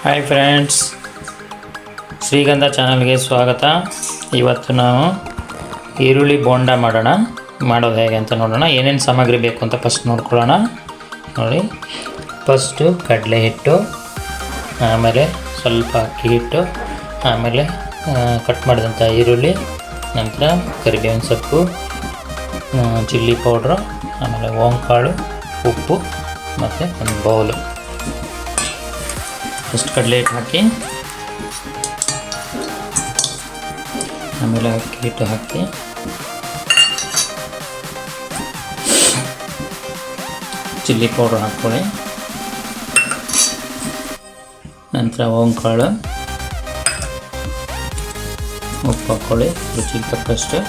Hi friends, ಶ್ರೀಗಂಧ ಚಾನಲ್ಗೆ ಸ್ವಾಗತ. ಇವತ್ತು ನಾವು ಈರುಳ್ಳಿ ಬೋಂಡ ಮಾಡೋದು ಹೇಗೆ ಅಂತ ನೋಡೋಣ. ಏನೇನು ಸಾಮಗ್ರಿ ಬೇಕು ಅಂತ ಫಸ್ಟ್ ನೋಡ್ಕೊಳ್ಳೋಣ. ನೋಡಿ, ಫಸ್ಟು ಕಡಲೆ ಹಿಟ್ಟು, ಆಮೇಲೆ ಸ್ವಲ್ಪ ಅಕ್ಕಿ ಹಿಟ್ಟು, ಆಮೇಲೆ ಕಟ್ ಮಾಡಿದಂಥ ಈರುಳ್ಳಿ, ನಂತರ ಕರಿಬೇವಿನ ಸೊಪ್ಪು, ಚಿಲ್ಲಿ ಪೌಡ್ರು, ಆಮೇಲೆ ಓಂಕಾಳು, ಉಪ್ಪು ಮತ್ತು ಒಂದು ಬೌಲು. ಫಸ್ಟ್ ಕಡಲೆ ಹಿಟ್ಟು ಹಾಕಿ, ಆಮೇಲೆ ಅಕ್ಕಿ ಹಿಟ್ಟು ಹಾಕಿ, ಚಿಲ್ಲಿ ಪೌಡ್ರ್ ಹಾಕ್ಕೊಳ್ಳಿ, ನಂತರ ಓಂಕಾಳು, ಉಪ್ಪು ಹಾಕ್ಕೊಳ್ಳಿ ರುಚಿಗೆ ತಕ್ಕಷ್ಟು,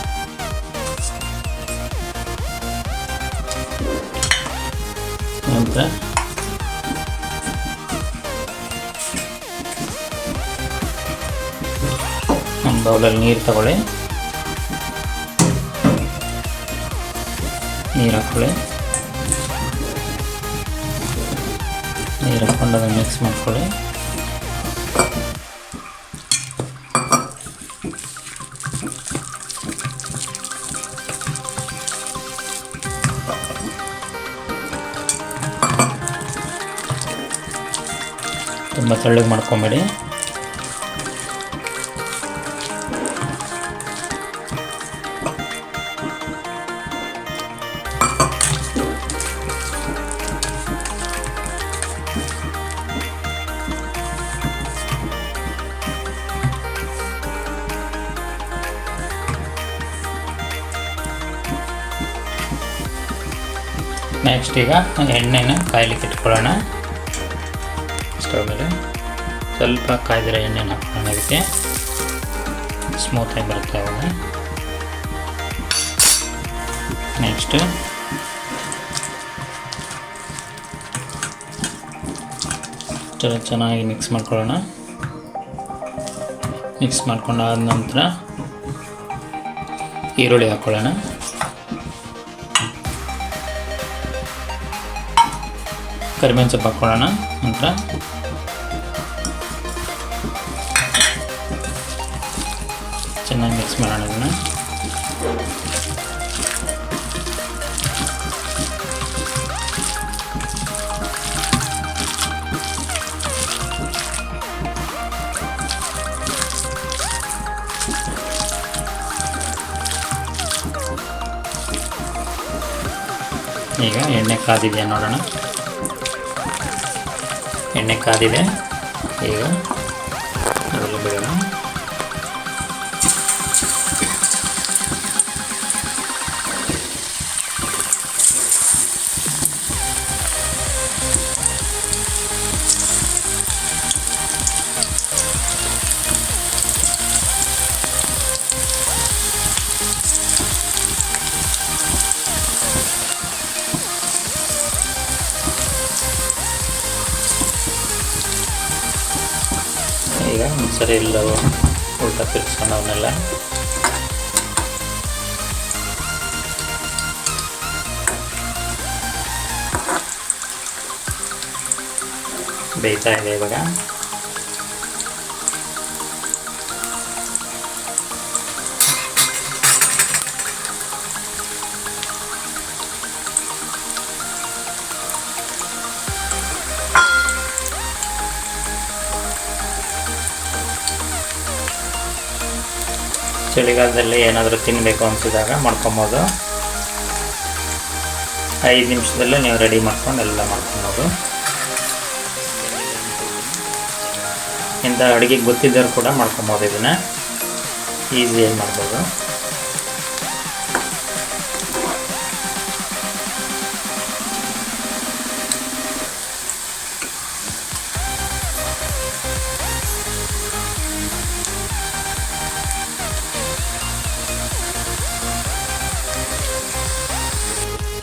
ನಂತರ ಒಂದು ಬೌಲಲ್ಲಿ ನೀರು ತಗೊಳ್ಳಿ, ನೀರು ಹಾಕ್ಕೊಳ್ಳಿ, ನೀರು ಹಾಕ್ಕೊಂಡು ಅದನ್ನು ಮಿಕ್ಸ್ ಮಾಡ್ಕೊಳ್ಳಿ. ತುಂಬ ತೆಳ್ಳಗೆ ಮಾಡ್ಕೊಂಬೇಡಿ. ನೆಕ್ಸ್ಟ್ ಈಗ ಎಣ್ಣೆನ ಕಾಯ್ಲಿಕ್ಕೆ ಇಟ್ಕೊಳ್ಳೋಣ. ಸ್ಟವ್ ಮೇಲೆ ಸ್ವಲ್ಪ ಕಾಯ್ದಿರೋ ಎಣ್ಣೆನ ಹಾಕೋಣ. ಅದಕ್ಕೆ ಸ್ಮೂತಾಗಿ ಬರುತ್ತೆ ಅವಾಗ. ನೆಕ್ಸ್ಟ್ ಚೆನ್ನಾಗಿ ಮಿಕ್ಸ್ ಮಾಡ್ಕೊಳ್ಳೋಣ. ಮಿಕ್ಸ್ ಮಾಡ್ಕೊಂಡಾದ ನಂತರ ಈರುಳ್ಳಿ ಹಾಕ್ಕೊಳ್ಳೋಣ. ಕರಿಬೇವಿನ ಸೊಪ್ಪು ಹಾಕ್ಕೊಳ್ಳೋಣ. ನಂತರ ಚೆನ್ನಾಗಿ ಮಿಕ್ಸ್ ಮಾಡೋಣ. ಇದನ್ನು ಈಗ ಎಣ್ಣೆ ಕಾದಿದೆ ನೋಡೋಣ. ಎಣ್ಣೆ ಕಾದಿದೆ. ಈಗ ಅದರಲ್ಲಿ ಬಿಡೋಣ. ಈಗ ಒಂದ್ಸರಿ ಎಲ್ಲ ಉಲ್ಟಾ ತಿರ್ಸ್ಕೊಂಡು ಅವನ್ನೆಲ್ಲ ಬೇಯ್ತಾ ಇದೆ. ಇವಾಗ ಚಳಿಗಾಲದಲ್ಲಿ ಏನಾದರೂ ತಿನ್ನಬೇಕು ಅನಿಸಿದಾಗ ಮಾಡ್ಕೊಬೋದು. 5 ನಿಮಿಷದಲ್ಲೇ ನೀವು ರೆಡಿ ಮಾಡ್ಕೊಂಡು ಎಲ್ಲ ಮಾಡ್ಕೊಬೋದು. ಇಂಥ ಅಡುಗೆಗೆ ಗೊತ್ತಿದ್ದವ್ರು ಕೂಡ ಮಾಡ್ಕೊಬೋದು. ಇದನ್ನು ಈಸಿಯಾಗಿ ಮಾಡ್ಬೋದು.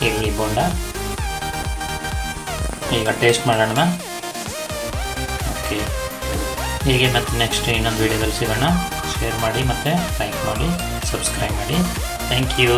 ಈರುಳ್ಳಿ ಬೋಂಡ ಈಗ ಟೇಸ್ಟ್ ಮಾಡೋಣ. ಓಕೆ, ಹೀಗೆ ಮತ್ತೆ ನೆಕ್ಸ್ಟ್ ಇನ್ನೊಂದು ವೀಡಿಯೋದಲ್ಲಿ ಸಿಗೋಣ. ಶೇರ್ ಮಾಡಿ ಮತ್ತು ಲೈಕ್ ಮಾಡಿ, ಸಬ್ಸ್ಕ್ರೈಬ್ ಮಾಡಿ. Thank you.